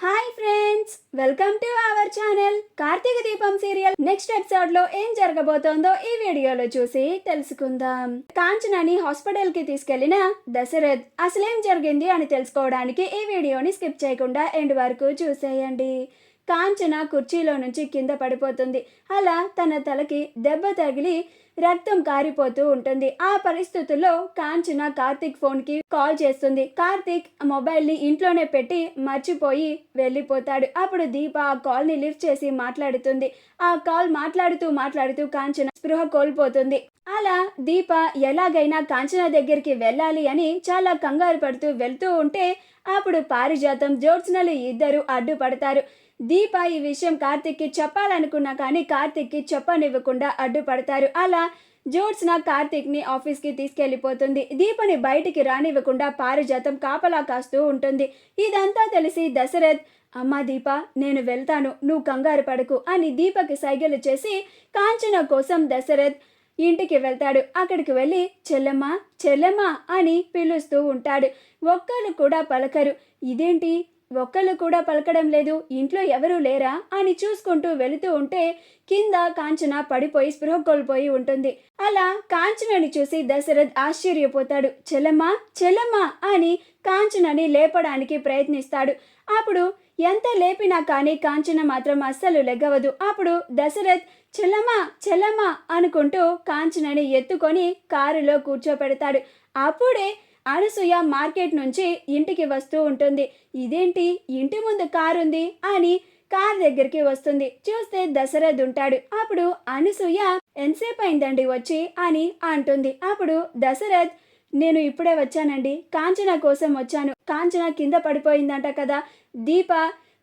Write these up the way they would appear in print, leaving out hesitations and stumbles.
Hi friends, welcome to our channel. Karthika Deepam serial next episode లో ఏం జరగబోతోందో ఈ వీడియోలో చూసి తెలుసుకుందాం. కాంచనాని హాస్పిటల్ కి తీసుకెళ్లిన దశరథ్ అసలేం జరిగింది అని తెలుసుకోవడానికి ఈ వీడియోని స్కిప్ చేయకుండా ఎండ్ వరకు చూసేయండి. కాంచన కుర్చీలో నుంచి కింద పడిపోతుంది. అలా తన తలకి దెబ్బ తగిలి రక్తం కారిపోతూ ఉంటుంది. ఆ పరిస్థితుల్లో కాంచన కార్తీక్ ఫోన్ కి కాల్ చేస్తుంది. కార్తీక్ మొబైల్ ని ఇంట్లోనే పెట్టి మర్చిపోయి వెళ్ళిపోతాడు. అప్పుడు దీప ఆ కాల్ ని లిఫ్ట్ చేసి మాట్లాడుతుంది. ఆ కాల్ మాట్లాడుతూ కాంచన స్పృహ కోల్పోతుంది. అలా దీప ఎలాగైనా కాంచన దగ్గరికి వెళ్ళాలి అని చాలా కంగారు పడుతూ వెళ్తూ ఉంటే అప్పుడు పారిజాతం, జ్యోత్స్నలు ఇద్దరు అడ్డుపడతారు. దీప ఈ విషయం కార్తిక్కి చెప్పాలనుకున్నా కానీ కార్తిక్కి చెప్పనివ్వకుండా అడ్డుపడతారు. అలా జ్యోత్స్న కార్తిక్ని ఆఫీస్కి తీసుకెళ్లిపోతుంది. దీపని బయటికి రానివ్వకుండా పారిజాతం కాపలా కాస్తూ ఉంటుంది. ఇదంతా తెలిసి దశరథ్, అమ్మా దీప, నేను వెళ్తాను, నువ్వు కంగారు పడకు అని దీపకి సైగలు చేసి కాంచన కోసం దశరథ్ ఇంటికి వెళ్తాడు. అక్కడికి వెళ్ళి చెల్లెమ్మ చెల్లెమ్మ అని పిలుస్తూ ఉంటాడు. ఒక్కళ్ళు కూడా పలకరు. ఇదేంటి ఒక్కళ్ళు కూడా పలకడం లేదు, ఇంట్లో ఎవరూ లేరా అని చూసుకుంటూ వెళుతూ ఉంటే కింద కాంచన పడిపోయి స్పృహ కోల్పోయి ఉంటుంది. అలా కాంచనని చూసి దశరథ్ ఆశ్చర్యపోతాడు. చెల్లెమ్మ చెల్లెమ్మ అని కాంచనని లేపడానికి ప్రయత్నిస్తాడు. అప్పుడు ఎంత లేపినా కానీ కాంచన మాత్రం అస్సలు లెగవదు. అప్పుడు దశరథ్ చెల్లమ్మ చెల్లమ్మ అనుకుంటూ కాంచనని ఎత్తుకొని కారులో కూర్చోపెడతాడు. అప్పుడే అనసూయ మార్కెట్ నుంచి ఇంటికి వస్తూ ఉంటుంది. ఇదేంటి ఇంటి ముందు కారుంది అని కార్ దగ్గరికి వస్తుంది. చూస్తే దశరథ్ ఉంటాడు. అప్పుడు అనసూయ, ఎంతసేపు అయిందండి వచ్చి అని అంటుంది. అప్పుడు దశరథ్, నేను ఇప్పుడే వచ్చానండి, కాంచన కోసం వచ్చాను. కాంచన కింద పడిపోయిందంట కదా, దీప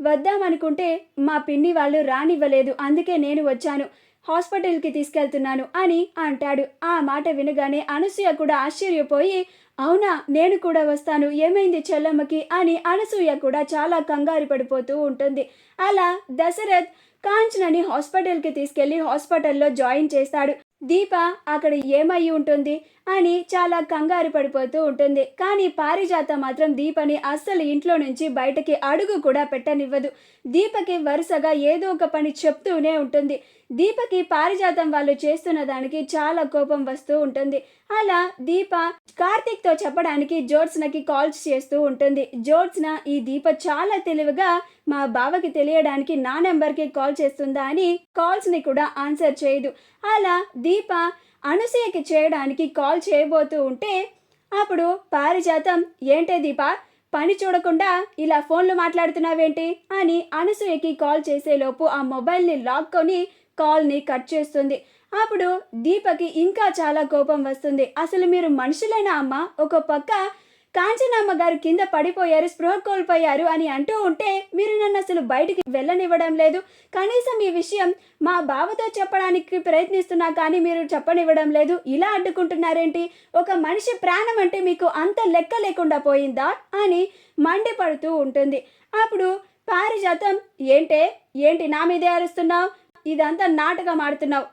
వద్దామనుకుంటే మా పిన్ని వాళ్ళు రానివ్వలేదు, అందుకే నేను వచ్చాను, హాస్పిటల్కి తీసుకెళ్తున్నాను అని అంటాడు. ఆ మాట వినగానే అనసూయ కూడా ఆశ్చర్యపోయి, అవునా, నేను కూడా వస్తాను, ఏమైంది చెల్లమ్మకి అని అనసూయ కూడా చాలా కంగారు పడిపోతూ ఉంటుంది. అలా దశరథ్ కాంచనని హాస్పిటల్కి తీసుకెళ్లి హాస్పిటల్లో జాయిన్ చేస్తాడు. దీప అక్కడ ఏమయ్యి ఉంటుంది అని చాలా కంగారు పడిపోతూ ఉంటుంది. కానీ పారిజాత మాత్రం దీపని అస్సలు ఇంట్లో నుంచి బయటకి అడుగు కూడా పెట్టనివ్వదు. దీపకి వరుసగా ఏదో ఒక పని చెప్తూనే ఉంటుంది. దీపకి పారిజాతం వాళ్ళు చేస్తున్న దానికి చాలా కోపం వస్తూ ఉంటుంది. అలా దీప కార్తీక్తో చెప్పడానికి జ్యోత్స్నకి కాల్స్ చేస్తూ ఉంటుంది. జ్యోత్స్న, ఈ దీప చాలా తెలివిగా మా బావకి తెలియడానికి నా నెంబర్కి కాల్ చేస్తుందా అని కాల్స్ని కూడా ఆన్సర్ చేయదు. అలా దీప అనసూయకి చేయడానికి కాల్ చేయబోతూ ఉంటే అప్పుడు పారిజాతం, ఏంటే దీప, పని చూడకుండా ఇలా ఫోన్లు మాట్లాడుతున్నావేంటి అని అనసూయకి కాల్ చేసేలోపు ఆ మొబైల్ని లాక్కొని కాల్ని కట్ చేస్తుంది. అప్పుడు దీపకి ఇంకా చాలా కోపం వస్తుంది. అసలు మీరు మనుషులైనా అమ్మ, ఒక పక్క కాంచనమ్మ గారు కింద పడిపోయారు, స్పృహ కోల్పోయారు అని అంటూ ఉంటే మీరు నన్ను అసలు బయటికి వెళ్ళనివ్వడం లేదు. కనీసం ఈ విషయం మా బావతో చెప్పడానికి ప్రయత్నిస్తున్నా కానీ మీరు చెప్పనివ్వడం లేదు. ఇలా అడ్డుకుంటున్నారేంటి? ఒక మనిషి ప్రాణం అంటే మీకు అంత లెక్క లేకుండా పోయిందా అని మండిపడుతూ ఉంటుంది. అప్పుడు పారిజాతం, ఏంటి నా మీదే అరుస్తున్నావు? ఇదంతా నాటకం ఆడుతున్నావు.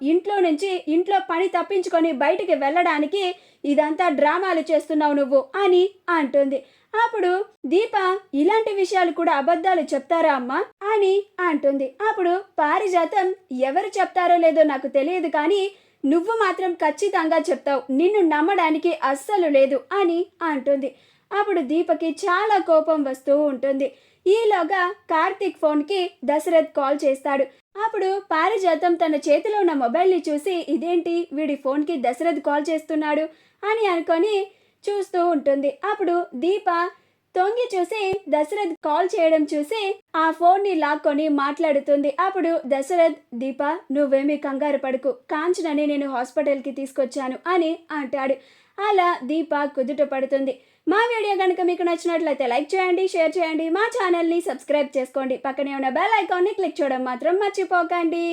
ఇంట్లో పని తప్పించుకొని బయటికి వెళ్ళడానికి ఇదంతా డ్రామాలు చేస్తున్నావు నువ్వు అని అంటుంది. అప్పుడు దీప, ఇలాంటి విషయాలు కూడా అబద్ధాలు చెప్తారా అమ్మా అని అంటుంది. అప్పుడు పారిజాతం, ఎవరు చెప్తారో లేదో నాకు తెలియదు కానీ నువ్వు మాత్రం ఖచ్చితంగా చెప్తావు, నిన్ను నమ్మడానికి అస్సలు లేదు అని అంటుంది. అప్పుడు దీపకి చాలా కోపం వస్తూ ఉంటుంది. ఈలోగా కార్తీక్ ఫోన్కి దశరథ్ కాల్ చేస్తాడు. అప్పుడు పారిజాతం తన చేతిలో ఉన్న మొబైల్ని చూసి, ఇదేంటి, వీడి ఫోన్కి దశరథ్ కాల్ చేస్తున్నాడు అని అనుకొని చూస్తూ ఉంటుంది. అప్పుడు దీప తొంగి చూసి దశరథ్ కాల్ చేయడం చూసి ఆ ఫోన్ని లాక్కొని మాట్లాడుతుంది. అప్పుడు దశరథ్, దీప నువ్వేమీ కంగారు పడకు, కాంచనని నేను హాస్పిటల్కి తీసుకొచ్చాను అని అంటాడు. అలా దీప కుదుట పడుతుంది. మా వీడియో కనుక మీకు నచ్చినట్లయితే లైక్ చేయండి, షేర్ చేయండి, మా ఛానల్ని సబ్స్క్రైబ్ చేసుకోండి, పక్కనే ఉన్న బెల్ ఐకాన్ని క్లిక్ చేయడం మాత్రం మర్చిపోకండి.